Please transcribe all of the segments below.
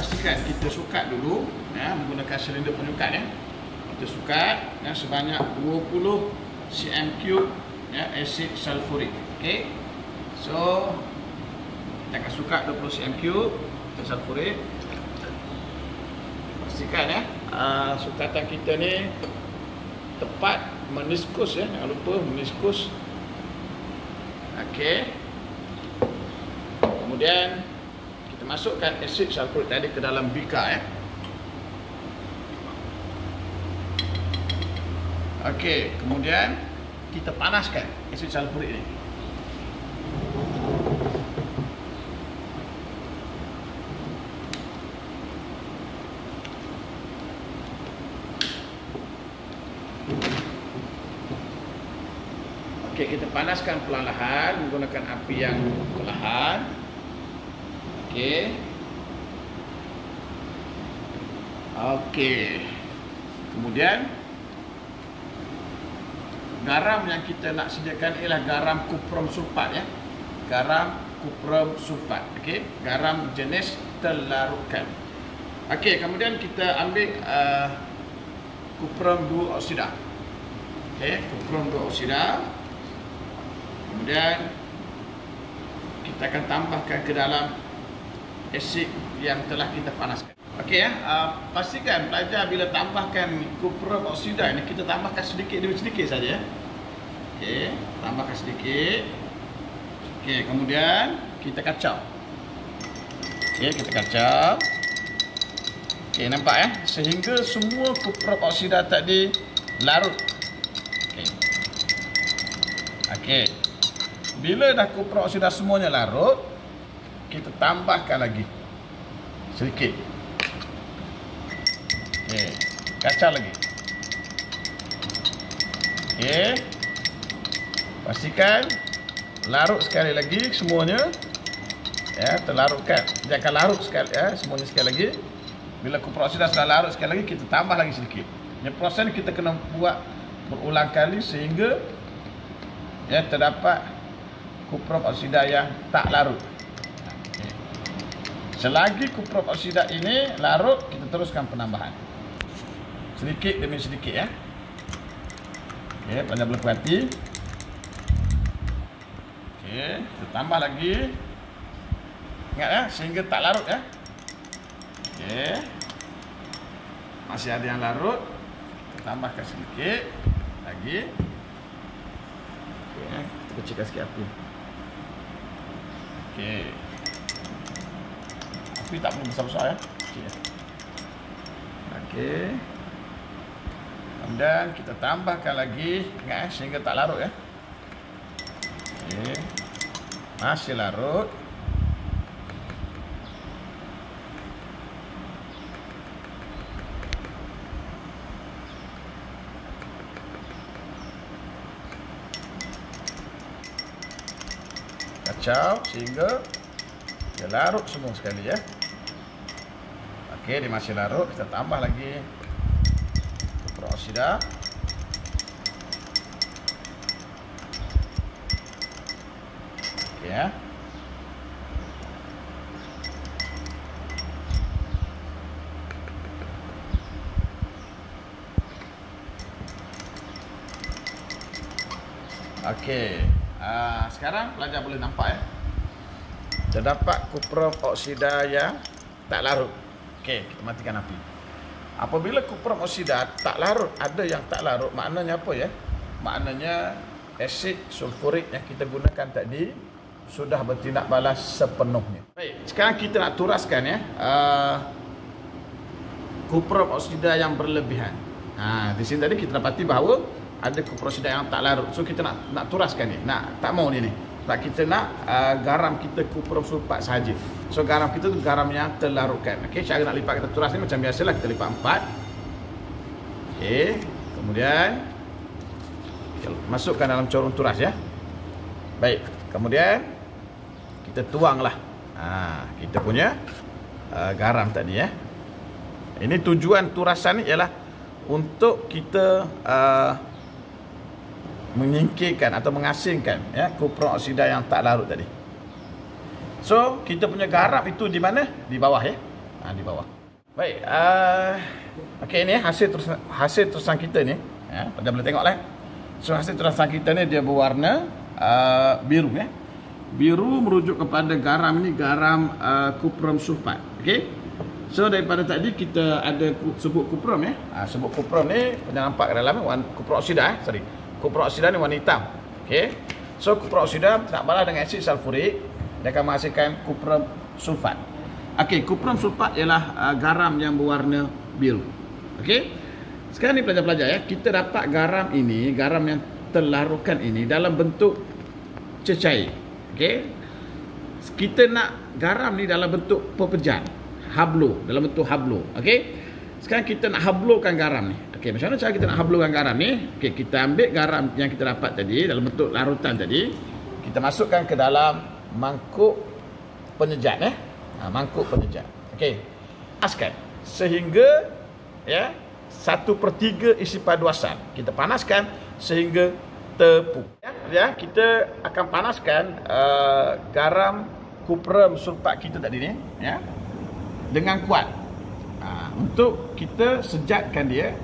pastikan kita sukat dulu ya, menggunakan silinder penyukat ya. Kita sukat ya, sebanyak 20 cm3 ya, asid sulfurik. Okey. So kita akan sukat 20 cm3 asid sulfurik. Pastikan ya, sukatan kita ni tepat meniskus ya, jangan lupa meniskus. Okey. Kemudian kita masukkan asid sulfurik tadi ke dalam bika ya. Okey, kemudian kita panaskan asid sulfurik ini. Okey, kita panaskan perlahan menggunakan api yang perlahan. Okey. Okey. Kemudian garam yang kita nak sediakan ialah garam kuprum sulfat ya. Garam kuprum sulfat. Okey, garam jenis terlarutkan. Okey, kemudian kita ambil kuprum 2 oksida. Okey, kuprum 2 oksida. Kemudian kita akan tambahkan ke dalam asid yang telah kita panaskan. Okey ya, pastikan pelajar bila tambahkan kuprum oksida ini kita tambahkan sedikit demi sedikit saja ya. Okey, tambahkan sedikit. Okey, kemudian kita kacau. Okey, kita kacau. Okey, nampak ya, sehingga semua kuprum oksida tadi larut. Okey. Okey. Bila dah kuprum oksida semuanya larut, kita tambahkan lagi sedikit. Okey, kacau lagi. Okey. Pastikan larut sekali lagi semuanya. Ya, terlarutkan. Jangan larut sekali ya, semuanya sekali lagi. Bila kuprum oksida sudah larut sekali lagi, kita tambah lagi sedikit. Ini proses kita kena buat berulang kali sehingga ya terdapat kuprum oksida yang tak larut. Okay. Selagi kuprum oksida ini larut, kita teruskan penambahan sedikit demi sedikit ya. Okey, pelajar boleh perhati. Okey, kita tambah lagi. Ingat ya, sehingga tak larut ya. Okey. Masih ada yang larut. Kita tambahkan sedikit lagi. Okey, kita kecilkan sikit api. Okey. Api tak perlu besar-besar ya. Okey. Kemudian kita tambahkan lagi, ingat sehingga tak larut ya. Okey. Masih larut. Kacau sehingga dia larut semua sekali ya. Okey, dia masih larut, kita tambah lagi kuprum oksida. Okey ya. Okey. Sekarang pelajar boleh nampak ya. Terdapat kuprum oksida yang tak larut. Okey, kita matikan api. Apabila kuprum oksida tak larut, ada yang tak larut, maknanya apa ya? Maknanya asid sulfurik yang kita gunakan tadi sudah bertindak balas sepenuhnya. Baik, sekarang kita nak turaskan ya kuprum oksida yang berlebihan. Di sini tadi kita dapati bahawa ada kuprum oksida yang tak larut. So kita nak turaskan ni. Tak mau ni. Sebab kita nak garam kita kuprum sulfat sahaja. So garam kita tu garam yang terlarutkan. Okey, cara nak lipat kita turas ni macam biasalah, kita lipat 4. Okey, kemudian kita masukkan dalam corong turas ya. Baik, kemudian kita tuanglah kita punya garam tadi ya. Ini tujuan turasan ni ialah untuk kita menyingkirkan atau mengasingkan ya kuprum oksida yang tak larut tadi. So kita punya garam itu di mana? Di bawah ya. di bawah. Baik, okey, ini hasil terusan kita ni. Anda boleh tengok lah. So hasil terusan kita ni dia berwarna biru ya. Biru merujuk kepada garam ni, garam kuprum sulfat. Okey. So daripada tadi kita ada sebut kuprum ya. Sebut kuprum ni anda nampak kat dalam kuprum oksida Kuprum oksida ni warna hitam. Okey. So kuprum oksida tak balas dengan asid sulfurik, dia akan menghasilkan kuprum sulfat. Okey, kuprum sulfat ialah garam yang berwarna biru. Okey. Sekarang ni pelajar-pelajar ya, kita dapat garam ini, garam yang terlarutkan ini dalam bentuk cecair. Okey. Kita nak garam ni dalam bentuk pepejal, hablo, dalam bentuk hablo. Okey. Sekarang kita nak hablokan garam ni. Okey, macam mana cara kita nak hablokan garam ni? Okey, kita ambil garam yang kita dapat tadi dalam bentuk larutan tadi, kita masukkan ke dalam mangkuk penyejat mangkuk penyejat. Okey. Panaskan sehingga ya 1/3 isi paduasan. Kita panaskan sehingga tepung. Ya, kita akan panaskan garam kuprum sulfat kita tadi ni ya dengan kuat. Untuk kita sejatkan dia.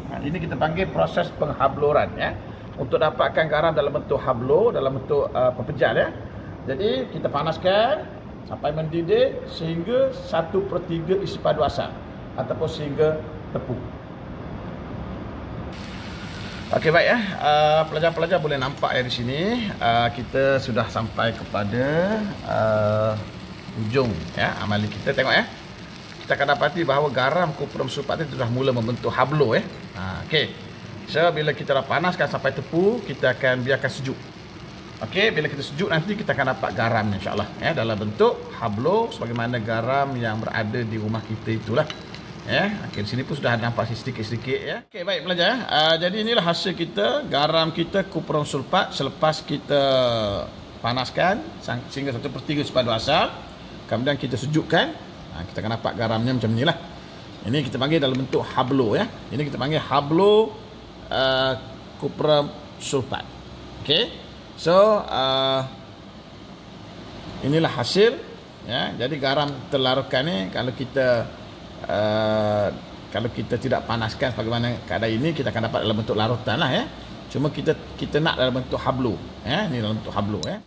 Ini kita panggil proses penghabluran ya. Untuk dapatkan garam dalam bentuk hablo, dalam bentuk pepejal ya. Jadi kita panaskan sampai mendidih sehingga 1/3 isi paduasan ataupun sehingga tepung. Okey, baik ya. Pelajar-pelajar boleh nampak ya di sini kita sudah sampai kepada ujung ya amali kita. Tengok ya. Kita akan dapati bahawa garam kuprum sulfat itu sudah mula membentuk hablo ya. Okey. So bila kita dah panaskan sampai tepu, kita akan biarkan sejuk. Okey, bila kita sejuk nanti kita akan dapat garam insya-Allah ya dalam bentuk hablo sebagaimana garam yang berada di rumah kita itulah. Ya, okey, di sini pun sudah nampak sedikit-sedikit ya. Okey, baik pelajar. Jadi inilah hasil kita, garam kita kuprum sulfat selepas kita panaskan sehingga 1/3 sepaduasal. Kemudian kita sejukkan, kita akan dapat garamnya macam inilah. Ini kita panggil dalam bentuk hablo ya. Ini kita panggil hablo kuprum sulfat. Okey. So inilah hasil ya. Jadi garam terlarutkan ni kalau kita tidak panaskan sebagaimana keadaan ini, kita akan dapat dalam bentuk larutan lah ya. Cuma kita nak dalam bentuk hablo ya. Ini dalam bentuk hablo ya.